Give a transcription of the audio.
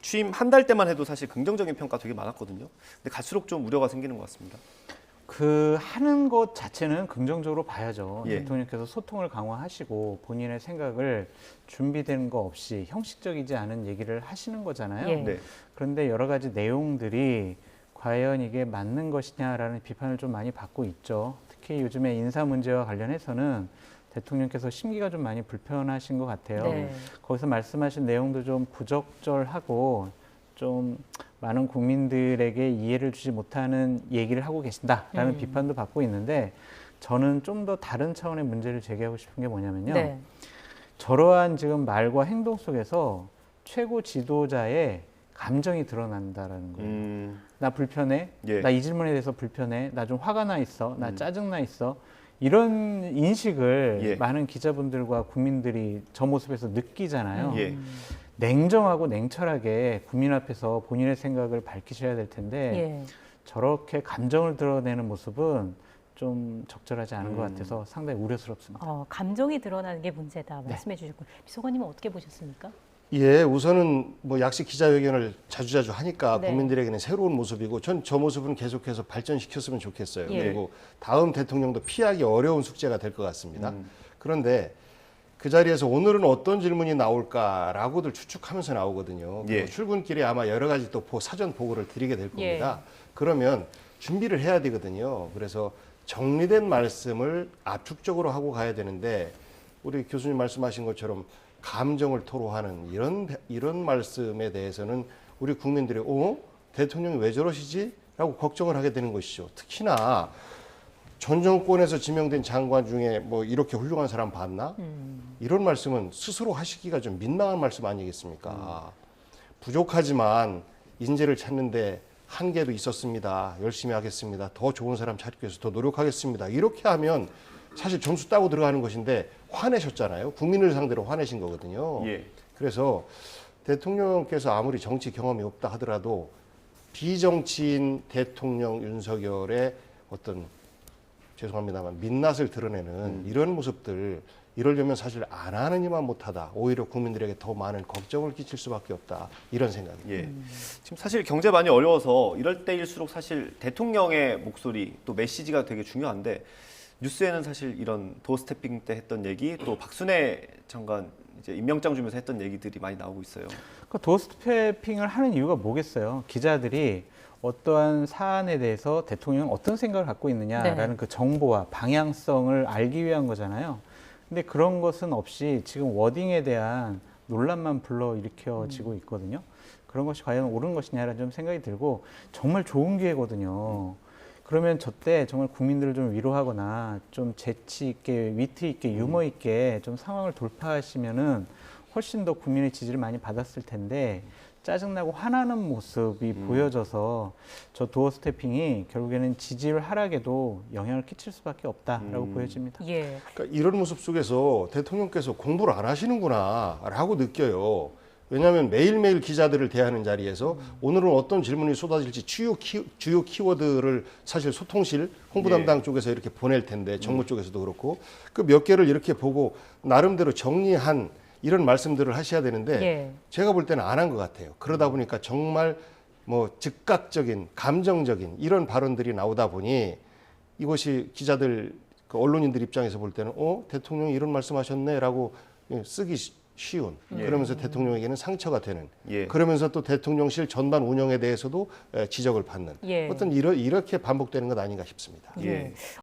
취임 한 달 때만 해도 사실 긍정적인 평가 되게 많았거든요. 근데 갈수록 좀 우려가 생기는 것 같습니다. 그 하는 것 자체는 긍정적으로 봐야죠. 예. 대통령께서 소통을 강화하시고 본인의 생각을 준비된 거 없이 형식적이지 않은 얘기를 하시는 거잖아요. 예. 네. 그런데 여러 가지 내용들이 과연 이게 맞는 것이냐라는 비판을 좀 많이 받고 있죠. 특히 요즘에 인사 문제와 관련해서는 대통령께서 심기가 좀 많이 불편하신 것 같아요. 네. 거기서 말씀하신 내용도 좀 부적절하고 좀 많은 국민들에게 이해를 주지 못하는 얘기를 하고 계신다라는 비판도 받고 있는데 저는 좀 더 다른 차원의 문제를 제기하고 싶은 게 뭐냐면요. 네. 저러한 지금 말과 행동 속에서 최고 지도자의 감정이 드러난다라는 거예요. 나 불편해. 예. 나 이 질문에 대해서 불편해. 나 좀 화가 나 있어. 나 짜증 나 있어. 이런 인식을 예. 많은 기자분들과 국민들이 저 모습에서 느끼잖아요. 예. 냉정하고 냉철하게 국민 앞에서 본인의 생각을 밝히셔야 될 텐데 예. 저렇게 감정을 드러내는 모습은 좀 적절하지 않은 것 같아서 상당히 우려스럽습니다. 감정이 드러나는 게 문제다 네. 말씀해 주셨고 비서관님은 어떻게 보셨습니까? 예, 우선은 뭐 약식 기자회견을 자주자주 하니까 네. 국민들에게는 새로운 모습이고 전 저 모습은 계속해서 발전시켰으면 좋겠어요. 예. 그리고 다음 대통령도 피하기 어려운 숙제가 될 것 같습니다. 그런데 그 자리에서 오늘은 어떤 질문이 나올까라고들 추측하면서 나오거든요. 예. 그리고 출근길에 아마 여러 가지 또 사전 보고를 드리게 될 예. 겁니다. 그러면 준비를 해야 되거든요. 그래서 정리된 말씀을 압축적으로 하고 가야 되는데 우리 교수님 말씀하신 것처럼 감정을 토로하는 이런 말씀에 대해서는 우리 국민들이 대통령이 왜 저러시지? 라고 걱정을 하게 되는 것이죠. 특히나 전 정권에서 지명된 장관 중에 뭐 이렇게 훌륭한 사람 봤나? 이런 말씀은 스스로 하시기가 좀 민망한 말씀 아니겠습니까? 부족하지만 인재를 찾는데 한계도 있었습니다. 열심히 하겠습니다. 더 좋은 사람 찾기 위해서 더 노력하겠습니다. 이렇게 하면 사실 점수 따고 들어가는 것인데 화내셨잖아요. 국민을 상대로 화내신 거거든요. 예. 그래서 대통령께서 아무리 정치 경험이 없다 하더라도 비정치인 대통령 윤석열의 어떤 죄송합니다만 민낯을 드러내는 이런 모습들 이러려면 사실 안 하느니만 못하다. 오히려 국민들에게 더 많은 걱정을 끼칠 수밖에 없다. 이런 생각입니다. 예. 지금 사실 경제 많이 어려워서 이럴 때일수록 사실 대통령의 목소리 또 메시지가 되게 중요한데 뉴스에는 사실 이런 도어스태핑 때 했던 얘기 또 박순애 장관 이제 임명장 주면서 했던 얘기들이 많이 나오고 있어요. 그러니까 도어스태핑을 하는 이유가 뭐겠어요? 기자들이 어떠한 사안에 대해서 대통령은 어떤 생각을 갖고 있느냐라는 네. 그 정보와 방향성을 알기 위한 거잖아요. 근데 그런 것은 없이 지금 워딩에 대한 논란만 불러일으켜지고 있거든요. 그런 것이 과연 옳은 것이냐라는 좀 생각이 들고 정말 좋은 기회거든요. 그러면 저때 정말 국민들을 좀 위로하거나 좀 재치 있게 위트 있게 유머 있게 좀 상황을 돌파하시면은 훨씬 더 국민의 지지를 많이 받았을 텐데 짜증나고 화나는 모습이 보여져서 저 도어 스태핑이 결국에는 지지율 하락에도 영향을 끼칠 수밖에 없다라고 보여집니다. 예. 그러니까 이런 모습 속에서 대통령께서 공부를 안 하시는구나라고 느껴요. 왜냐하면 매일매일 기자들을 대하는 자리에서 오늘은 어떤 질문이 쏟아질지 주요 키워드를 사실 소통실 홍보 담당 쪽에서 이렇게 보낼 텐데 정무 쪽에서도 그렇고 그 몇 개를 이렇게 보고 나름대로 정리한 이런 말씀들을 하셔야 되는데 예. 제가 볼 때는 안 한 것 같아요. 그러다 보니까 정말 뭐 즉각적인 감정적인 이런 발언들이 나오다 보니 이것이 기자들 그 언론인들 입장에서 볼 때는 대통령이 이런 말씀하셨네라고 쓰기 쉬운 그러면서 대통령에게는 상처가 되는 예. 그러면서 또 대통령실 전반 운영에 대해서도 지적을 받는 예. 어떤 이렇게 반복되는 것 아닌가 싶습니다. 예.